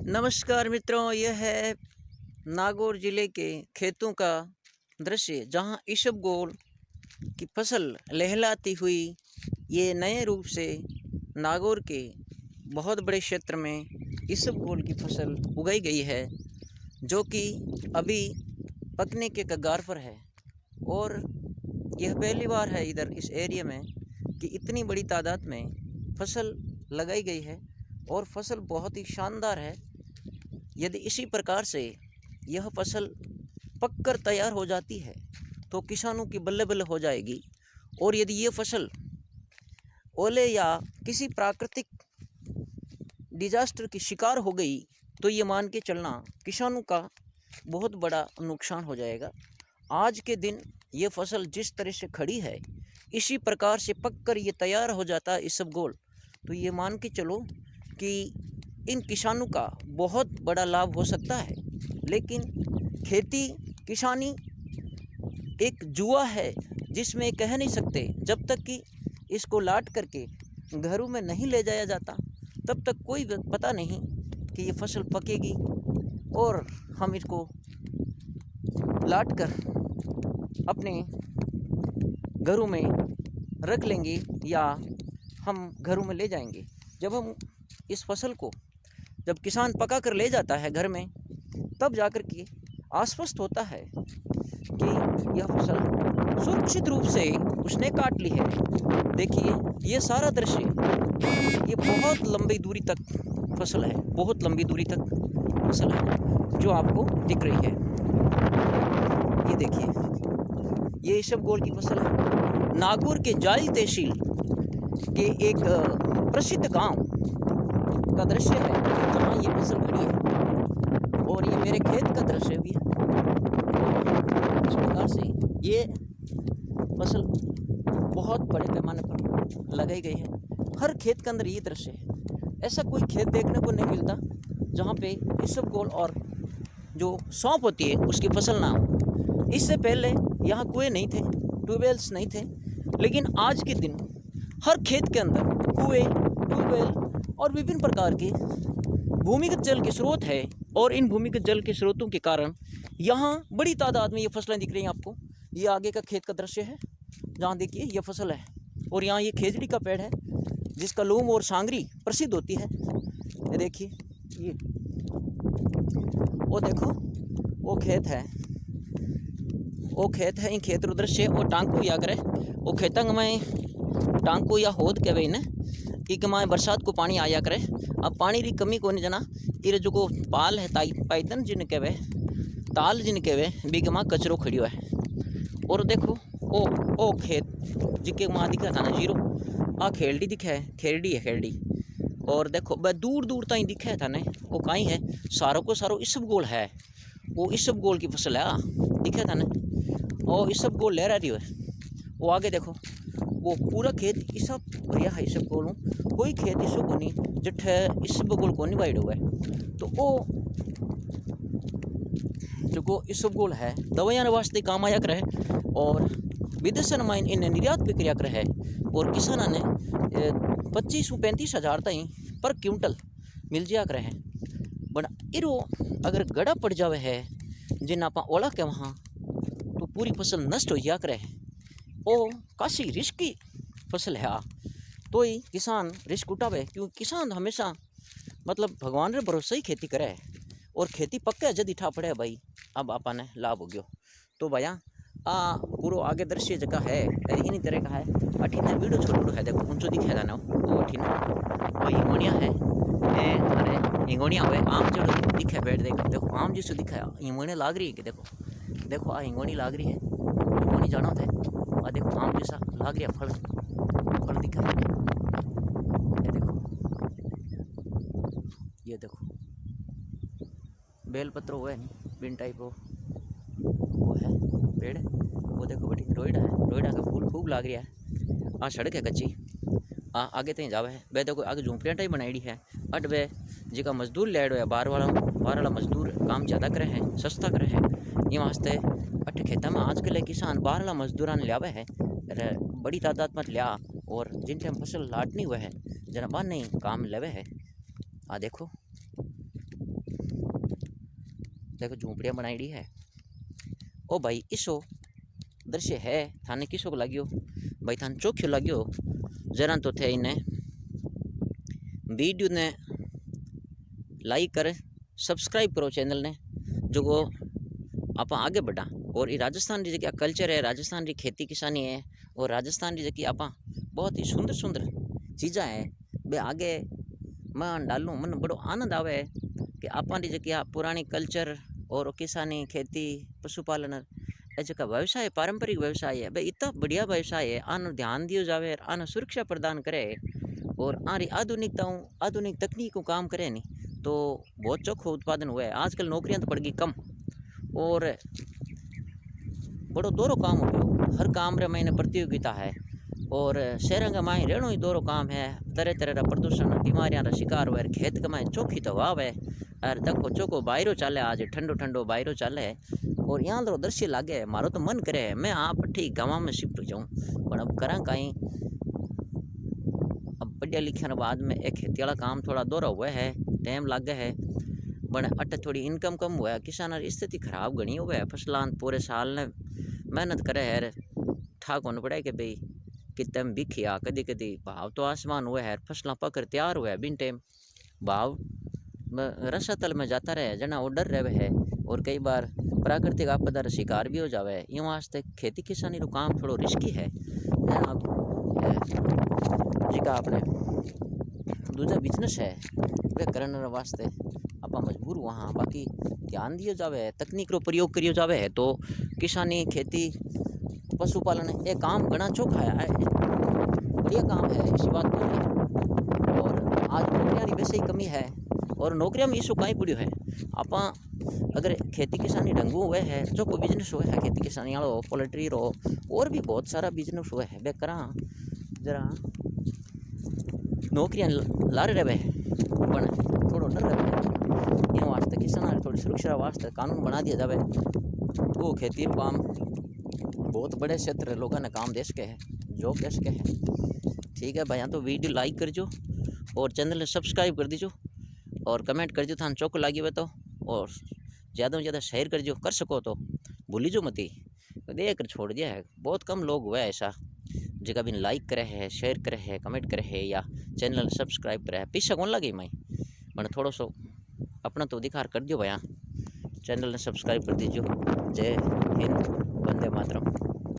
नमस्कार मित्रों, यह है नागौर ज़िले के खेतों का दृश्य जहां इसबगोल की फसल लहलाती हुई ये नए रूप से नागौर के बहुत बड़े क्षेत्र में इसबगोल की फसल उगाई गई है, जो कि अभी पकने के कगार पर है। और यह पहली बार है इधर इस एरिया में कि इतनी बड़ी तादाद में फसल लगाई गई है और फसल बहुत ही शानदार है। यदि इसी प्रकार से यह फसल पककर तैयार हो जाती है तो किसानों की बल्ले बल्ले हो जाएगी। और यदि ये फसल ओले या किसी प्राकृतिक डिजास्टर की शिकार हो गई तो ये मान के चलना किसानों का बहुत बड़ा नुकसान हो जाएगा। आज के दिन ये फसल जिस तरह से खड़ी है, इसी प्रकार से पककर ये तैयार हो जाता है इसबगोल, तो ये मान के चलो कि इन किसानों का बहुत बड़ा लाभ हो सकता है। लेकिन खेती किसानी एक जुआ है जिसमें कह नहीं सकते, जब तक कि इसको लाट करके घरों में नहीं ले जाया जाता तब तक कोई पता नहीं कि ये फसल पकेगी और हम इसको लाट कर अपने घरों में रख लेंगे या हम घरों में ले जाएंगे। जब हम इस फसल को जब किसान पका कर ले जाता है घर में, तब जाकर के आश्वस्त होता है कि यह फसल सुरक्षित रूप से उसने काट ली है। देखिए ये सारा दृश्य, ये बहुत लंबी दूरी तक फसल है, बहुत लंबी दूरी तक फसल है जो आपको दिख रही है। ये देखिए, ये इसबगोल की फसल है। नागौर के जायल तहसील के एक प्रसिद्ध गांव का दृश्य है जहाँ ये फसल खड़ी है और ये मेरे खेत का दृश्य भी है। इस प्रकार से ये फसल बहुत बड़े पैमाने पर लगाई गई है। हर खेत के अंदर ये दृश्य है। ऐसा कोई खेत देखने को नहीं मिलता जहाँ पे इसबगोल और जो सौंफ होती है उसकी फसल ना हो। इससे पहले यहाँ कुएँ नहीं थे, ट्यूबवेल्स नहीं थे, लेकिन आज के दिन हर खेत के अंदर कुएँ, ट्यूबवेल और विभिन्न प्रकार के भूमिगत जल के स्रोत है। और इन भूमिगत जल के स्रोतों के कारण यहाँ बड़ी तादाद में ये फसलें दिख रही हैं आपको। ये आगे का खेत का दृश्य है जहाँ देखिए ये फसल है और यहाँ ये खेजड़ी का पेड़ है जिसका लूम और सांगरी प्रसिद्ध होती है। ये देखिए, ये वो देखो वो खेत है, वो खेत है। इन खेत रो दृश्य वो टांको या करे वो खेतंग में टांको या होद के वे इक माए बरसात को पानी आया करे। अब पानी री कमी को नहीं जना इरे जो को पाल है पाइतन जिन के वे ताल जिन के वे बिग माँ कचरो खड़ियो है। और देखो ओ खेत जिके माँ दिखा था ना जीरो आ खेलडी दिखा है, खेरडी है खेरडी। और देखो वह दूर दूर तक दिखा था ने वो कहीं है, सारों को सारो इसबगोल है। वो इसबगोल की फसल है दिखा था ने, और इसबगोल लहरा रही है। वो आगे देखो वो पूरा खेत इसा बढ़िया है इसबगोल। कोई खेत इसो को नहीं जठ इसबगोल को नहीं बाइड हुआ है। तो वो जो इसबगोल है दवाइयाँ वास्ते काम आया करे और विदेशन में इन्हें निर्यात भी किया करे है। और किसाना ने 25-35 हज़ार तक पर क्विंटल मिल जाया करे है। बट इरो अगर गड़ा पड़ जावे है जिन आप ओला के वहाँ तो पूरी फसल नष्ट हो जाया करे है। ओ काशी रिस्की फसल है तो ही किसान रिस्क उठावे, क्योंकि किसान हमेशा मतलब भगवान रे भरोसे ही खेती करे है। और खेती पक्के जद ठा पड़े भाई, अब आपने लाभ हो गयो। तो भैया पूरा आगे दृश्य जगह है इन तरह का है। अठीने वीडियो छोटो है, देखो ऊंचो दिखाया था ना वो अठीने वो हिंगोनिया है। अरे हिंगोनिया हुए आम जो दिखे बैठ देखो आम जिसको दिखाया हिंगोनिया लाग रही है कि देखो आ हिंगोनी लाग रही है। हिंगोनी जाना होता है आ देखो आम जैसा लाग रही है, फल दिखा है। ये देखो बेलपत्र हुआ है नहीं बिन टाइप वो है पेड़। वो देखो बटी रोइडा है, रोइडा का फूल खूब लाग रहा है। आ सड़क है कच्ची, आगे तक जावे है। वे देखो आगे झोंपड़ियाँ टाइप बनाई है। अट वे जिका मजदूर लैड हो बाहर वाला मजदूर काम ज़्यादा करे हैं, सस्ता करे हैं। ये वास्ते अठ खेता में आजकल किसान बाहर वाला मजदूरान लियावे है, बड़ी तादाद में लिया। और जिन टाइम फसल लाट नहीं हुआ है जना बार नहीं काम लेवे है। देखो देखो झूंपड़ियाँ बनाई है। ओ भाई इसो दृश्य है थाने किसो को लाग्यो भाई, थाने चोख्यो लाग्यो जरा तो थे इन्हें वीडियो ने लाइक कर सब्सक्राइब करो चैनल ने, जो वो आप आगे बढ़ा। और ये राजस्थान की जो कल्चर है, राजस्थान की खेती किसानी है, और राजस्थान की जो आप बहुत ही सुंदर सुंदर चीज़ा है वे आगे मैं डालूँ। मन बड़ो आनंद आवे कि आपानी जो पुरानी कल्चर और किसानी खेती पशुपालन जो व्यवसाय पारंपरिक व्यवसाय है भाई इतना बढ़िया व्यवसाय है। आनो ध्यान दियो जावे, आनो सुरक्षा प्रदान करे और आरी आधुनिक तकनीक को काम करे नहीं तो बहुत चोखो उत्पादन हुआ है। आजकल नौकरियां तो पड़ गई कम और बड़ो दोरो काम हो गयो, हर काम रे महीने प्रतियोगिता है और शहर का माई रहनो ही दोरो काम है। तरह तरह का प्रदूषण बीमारियां का शिकार हुआ, खेत के माई चोखी तो वाव है और देखो चोखो बायरो चले, आज ठंडो ठंडो बायरो चले और यहाँ तो दृश्य लागे है। मारो तो मन करे है मैं आप ठीक गाँव में शिफ्ट हो जाऊँ, पर अब करा कहीं अब पढ़िया लिखे बाद में एक खेती वाला काम थोड़ा दोहरा हुआ है, टाइम लागे है, बने अट थोड़ी इनकम कम हुआ है। किसान की स्थिति खराब घनी हुआ है, फसलां पूरे साल ने मेहनत करे है, ठाक होना पड़े कि भाई कितने में बिखिया कदी कदी भाव तो आसमान हुआ है, फसलां पकड़ तैयार हुआ है बिन टाइम भाव रसातल में जाता रहे जना वो डर रहे है और कई बार प्राकृतिक आपदा का शिकार भी हो जावे। यूँ वास्ते खेती किसानी रो काम थोड़ो रिस्की है। जिका अपने दूजा बिजनेस है वे करने वास्ते आप मजबूर वहाँ, बाकी ध्यान दियो जावे, तकनीक रो प्रयोग करियो जावे है तो किसानी खेती पशुपालन ये काम घना चोखा है, बढ़िया काम है, इसी बात बोलिए। और आज नौकरियां की वैसे ही कमी है और नौकरियां में इसो कहीं पड़ियो है। आप अगर खेती किसानी ढंगू हुए है जो कोई बिजनेस हुआ है खेती किसानी वालों पोल्ट्री रो और भी बहुत सारा बिजनेस हुआ है वे करा जरा नौकरियां ला रहे पर थोड़ा डर रहे इन वास्ते किसान थोड़ी सुरक्षा वास्ते कानून बना दिया जाए तो खेती काम बहुत बड़े क्षेत्र लोगों ने काम दे सके है जो कह सके है। ठीक है भाई, तो वीडियो लाइक कर जो और चैनल ने सब्सक्राइब कर दीजो और कमेंट कर दो थान चौक लगी हुए तो, और ज़्यादा से ज़्यादा शेयर कर जो, कर सको तो भूली जो मती देख कर छोड़ दिया है। बहुत कम लोग हुआ है ऐसा जगह भी लाइक करे है, शेयर करे है, कमेंट करे है या चैनल सब्सक्राइब करे है। पीछा कौन लगे माई मैंने थोड़ा सो अपना तो अधिकार कर दियो भैया, चैनल ने सब्सक्राइब कर दीजिए। जय हिंद, वंदे मातरम।